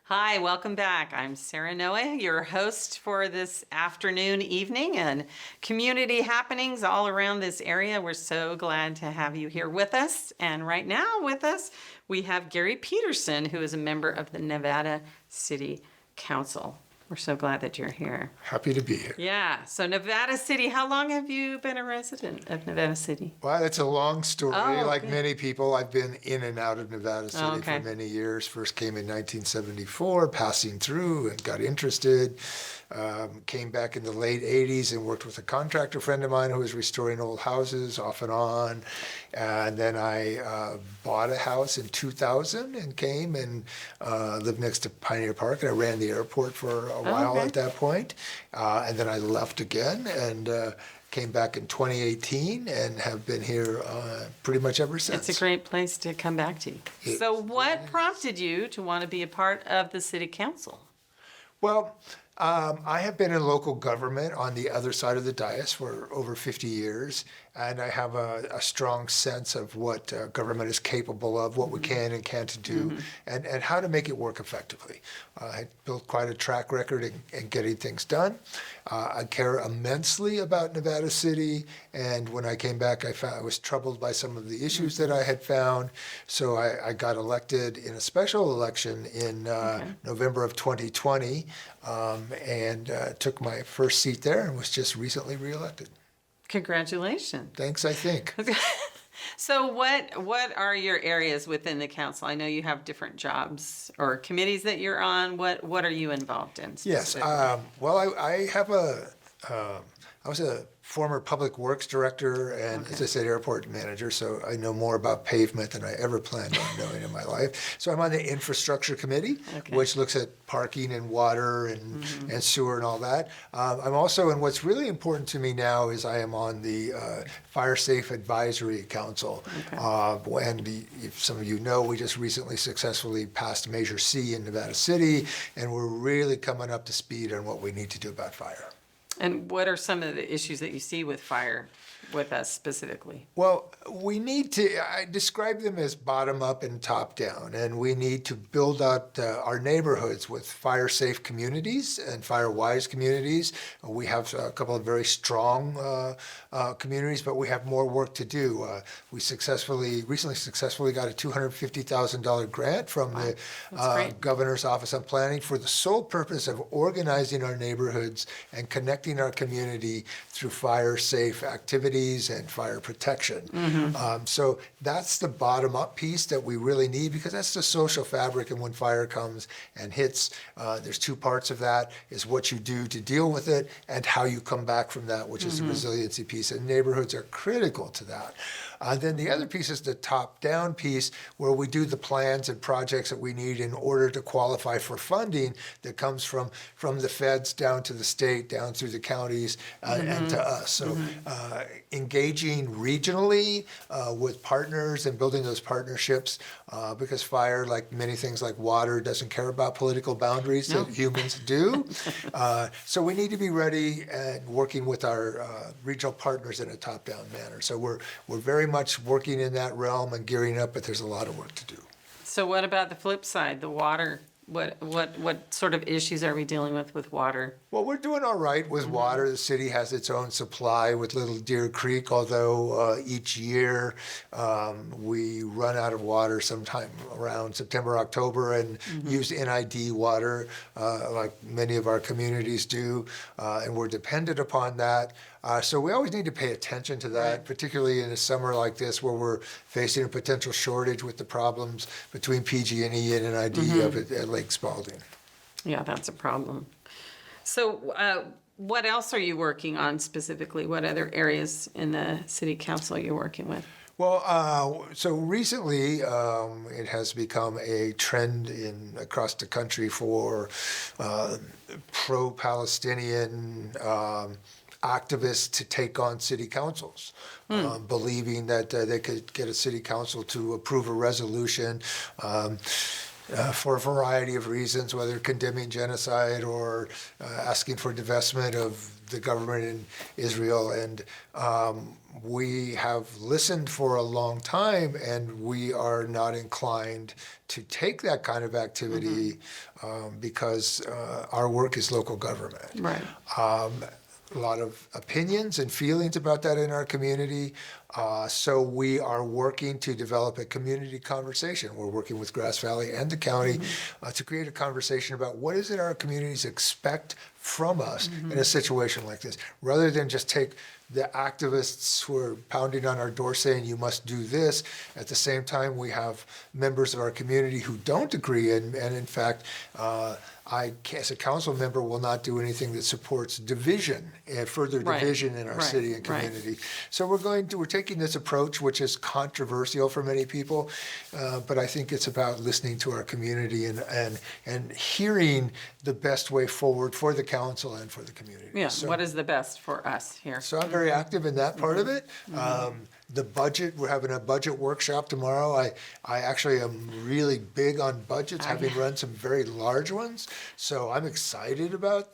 Hi, welcome back. I'm Sarah Noah, your host for this afternoon, evening, and community happenings all around this area. We're so glad to have you here with us. And right now with us, we have Gary Peterson, who is a member of the Nevada City Council. We're so glad that you're here. Happy to be here. Yeah. So Nevada City, how long have you been a resident of Nevada City? Well, that's a long story. Like good. many people, I've been in and out of Nevada City okay. for many years. First came in 1974, passing through and got interested. Came back in the late 80s and worked with a contractor friend of mine who was restoring old houses off and on. And then I bought a house in 2000 and came and lived next to Pioneer Park. And I ran the airport for a while at that point. And then I left again and came back in 2018 and have been here pretty much ever since. It's a great place to come back to. So what prompted you to want to be a part of the city council? Well, I have been in local government on the other side of the dais for over 50 years, and I have a strong sense of what government is capable of, what we can and can't do, and how to make it work effectively. I built quite a track record in getting things done. I care immensely about Nevada City, and when I came back, I was troubled by some of the issues that I had found, so I got elected in a special election in November of 2020, and took my first seat there and was just recently reelected. Congratulations. Thanks, I think. So what are your areas within the council? I know you have different jobs or committees that you're on. What are you involved in? Yes. Well, I was a former public works director and, as I said, airport manager, so I know more about pavement than I ever planned on knowing in my life. So I'm on the infrastructure committee, which looks at parking and water and sewer and all that. I'm also, and what's really important to me now is I am on the Fire Safe Advisory Council. And if some of you know, we just recently successfully passed Measure C in Nevada City, and we're really coming up to speed on what we need to do about fire. And what are some of the issues that you see with fire with us specifically? Well, we need to, I describe them as bottom up and top down, and we need to build out our neighborhoods with fire safe communities and fire wise communities. We have a couple of very strong communities, but we have more work to do. We recently successfully got a $250,000 grant from the Governor's Office on Planning for the sole purpose of organizing our neighborhoods and connecting our community through fire safe activities and fire protection. So that's the bottom up piece that we really need, because that's the social fabric. And when fire comes and hits, there's two parts of that: is what you do to deal with it and how you come back from that, which is the resiliency piece. And neighborhoods are critical to that. Then the other piece is the top down piece, where we do the plans and projects that we need in order to qualify for funding that comes from the feds down to the state, down through the counties, and to us. So engaging regionally with partners and building those partnerships, because fire, like many things like water, doesn't care about political boundaries that humans do. So we need to be ready and working with our regional partners in a top-down manner. So we're very much working in that realm and gearing up, but there's a lot of work to do. So what about the flip side, the water? What sort of issues are we dealing with water? Well, we're doing all right with water. The city has its own supply with Little Deer Creek, although each year we run out of water sometime around September, October, and use NID water like many of our communities do, and we're dependent upon that. So we always need to pay attention to that, particularly in a summer like this where we're facing a potential shortage with the problems between PG&E and NID at Lake Spalding. Yeah, that's a problem. So what else are you working on specifically? What other areas in the city council are you working with? Well, so recently it has become a trend across the country for pro-Palestinian activists to take on city councils, believing that they could get a city council to approve a resolution for a variety of reasons, whether condemning genocide or asking for divestment of the government in Israel. And we have listened for a long time, and we are not inclined to take that kind of activity because our work is local government. Right. A lot of opinions and feelings about that in our community. So we are working to develop a community conversation. We're working with Grass Valley and the county to create a conversation about what is it our communities expect from us in a situation like this, rather than just take the activists who are pounding on our door saying you must do this. At the same time, we have members of our community who don't agree, and in fact, I, as a council member, will not do anything that supports division and further division in our city and community. So we're taking this approach, which is controversial for many people, but I think it's about listening to our community and hearing the best way forward for the council and for the community. Yeah. So, What is the best for us here? so I'm very active in that part of it. The budget, we're having a budget workshop tomorrow. I actually am really big on budgets, having run some very large ones. So I'm excited about.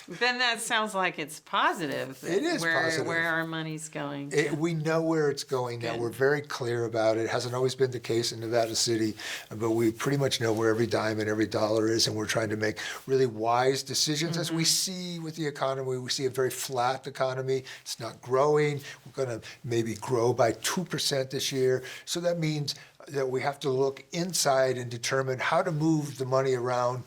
Then that sounds like it's positive. It is positive. Where our money's going. We know where it's going now. Good. We're very clear about it. It hasn't always been the case in Nevada City, but we pretty much know where every dime and every dollar is, and we're trying to make really wise decisions. As we see with the economy, we see a very flat economy. It's not growing. We're going to maybe grow by 2% this year. So that means that we have to look inside and determine how to move the money around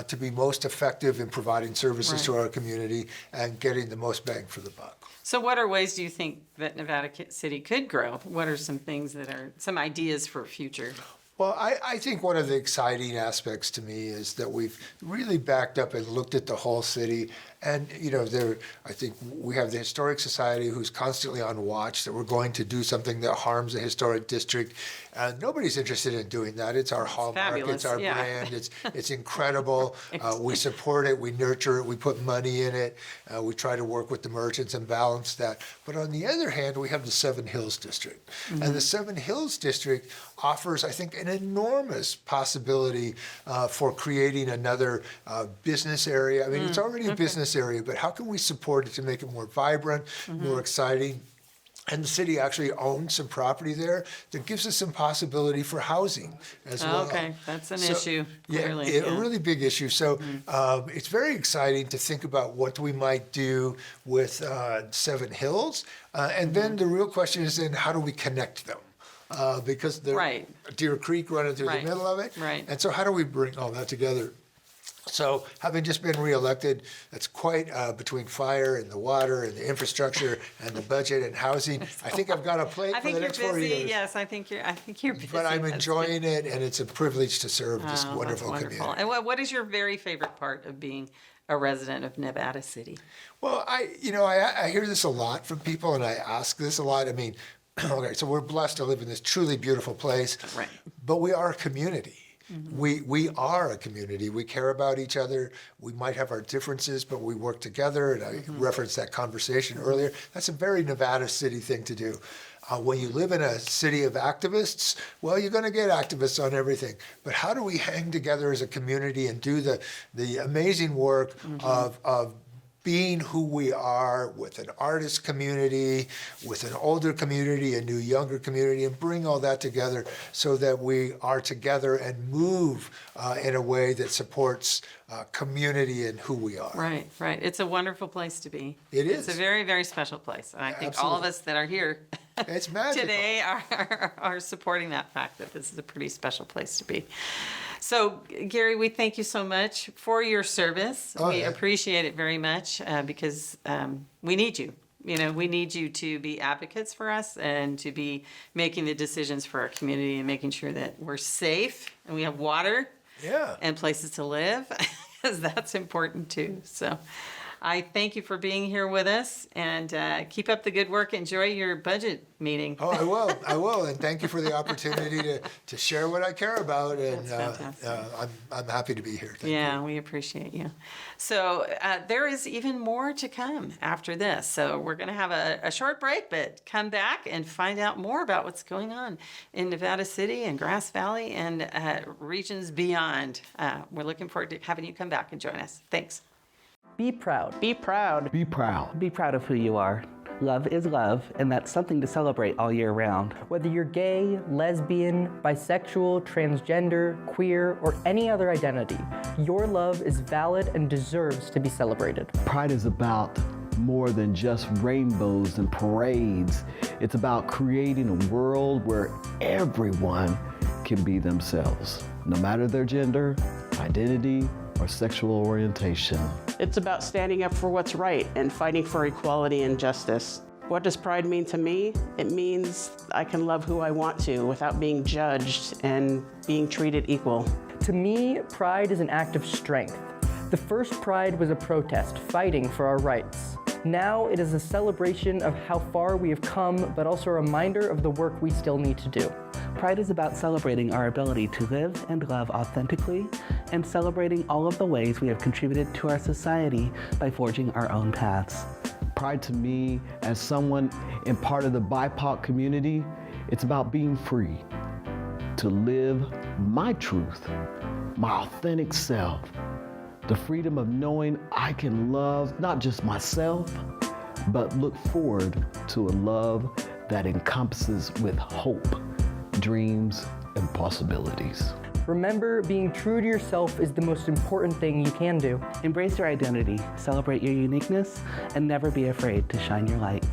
to be most effective in providing services to our community and getting the most bang for the buck. So what are ways do you think that Nevada City could grow? What are some things that are some ideas for future? Well, I think one of the exciting aspects to me is that we've really backed up and looked at the whole city. And, I think we have the Historic Society who's constantly on watch that we're going to do something that harms the historic district. And nobody's interested in doing that. It's our hallmark, fabulous, it's our brand, it's incredible. We support it, we nurture it, we put money in it. We try to work with the merchants and balance that. But on the other hand, we have the Seven Hills District. And the Seven Hills District offers, I think, an enormous possibility for creating another business area. I mean, it's already a business area, but how can we support it to make it more vibrant, more exciting? And the city actually owns some property there that gives us some possibility for housing as well. Okay, that's an issue, clearly. Yeah, a really big issue. So it's very exciting to think about what we might do with Seven Hills. And then the real question is then how do we connect them? Because there's Deer Creek running through the middle of it. Right. And so how do we bring all that together? So having just been reelected, that's quite between fire and the water and the infrastructure and the budget and housing. I think I've got a plate for the next 4 years. Yes, I think you're busy. But I'm That's enjoying it, and it's a privilege to serve this good. wonderful That's community. wonderful. And what is your very favorite part of being a resident of Nevada City? Well, I hear this a lot from people, and I ask this a lot. I mean, okay, so we're blessed to live in this truly beautiful place, Right. but we are a community. We are a community. We care about each other. We might have our differences, but we work together. And I referenced that conversation earlier. That's a very Nevada City thing to do. When you live in a city of activists, well, you're going to get activists on everything. But how do we hang together as a community and do the amazing work of being who we are with an artist community, with an older community, a new younger community, and bring all that together so that we are together and move in a way that supports community and who we are. Right. It's a wonderful place to be. It is. It's a very, very special place. And I think all of Absolutely. us that are here It's magical. today are supporting that fact that this is a pretty special place to be. So, Gary, we thank you so much for your service. We appreciate it very much because we need you. We need you to be advocates for us and to be making the decisions for our community and making sure that we're safe and we have water Yeah. and places to live, because that's important too. So I thank you for being here with us, and keep up the good work. Enjoy your budget meeting. Oh, I will, and thank you for the opportunity to share what I care about, and That's fantastic. I'm happy to be here. Thank you. Yeah, we appreciate you. So there is even more to come after this. So we're going to have a short break, but come back and find out more about what's going on in Nevada City and Grass Valley and regions beyond. We're looking forward to having you come back and join us. Thanks. Be proud. Be proud. Be proud. Be proud of who you are. Love is love, and that's something to celebrate all year round. Whether you're gay, lesbian, bisexual, transgender, queer, or any other identity, your love is valid and deserves to be celebrated. Pride is about more than just rainbows and parades. It's about creating a world where everyone can be themselves, no matter their gender, identity, or sexual orientation. It's about standing up for what's right and fighting for equality and justice. What does pride mean to me? It means I can love who I want to without being judged and being treated equal. To me, pride is an act of strength. The first pride was a protest, fighting for our rights. Now it is a celebration of how far we have come, but also a reminder of the work we still need to do. Pride is about celebrating our ability to live and love authentically and celebrating all of the ways we have contributed to our society by forging our own paths. Pride to me, as someone in part of the BIPOC community, it's about being free to live my truth, my authentic self. The freedom of knowing I can love not just myself, but look forward to a love that encompasses with hope, dreams, and possibilities. Remember, being true to yourself is the most important thing you can do. Embrace your identity, celebrate your uniqueness, and never be afraid to shine your light.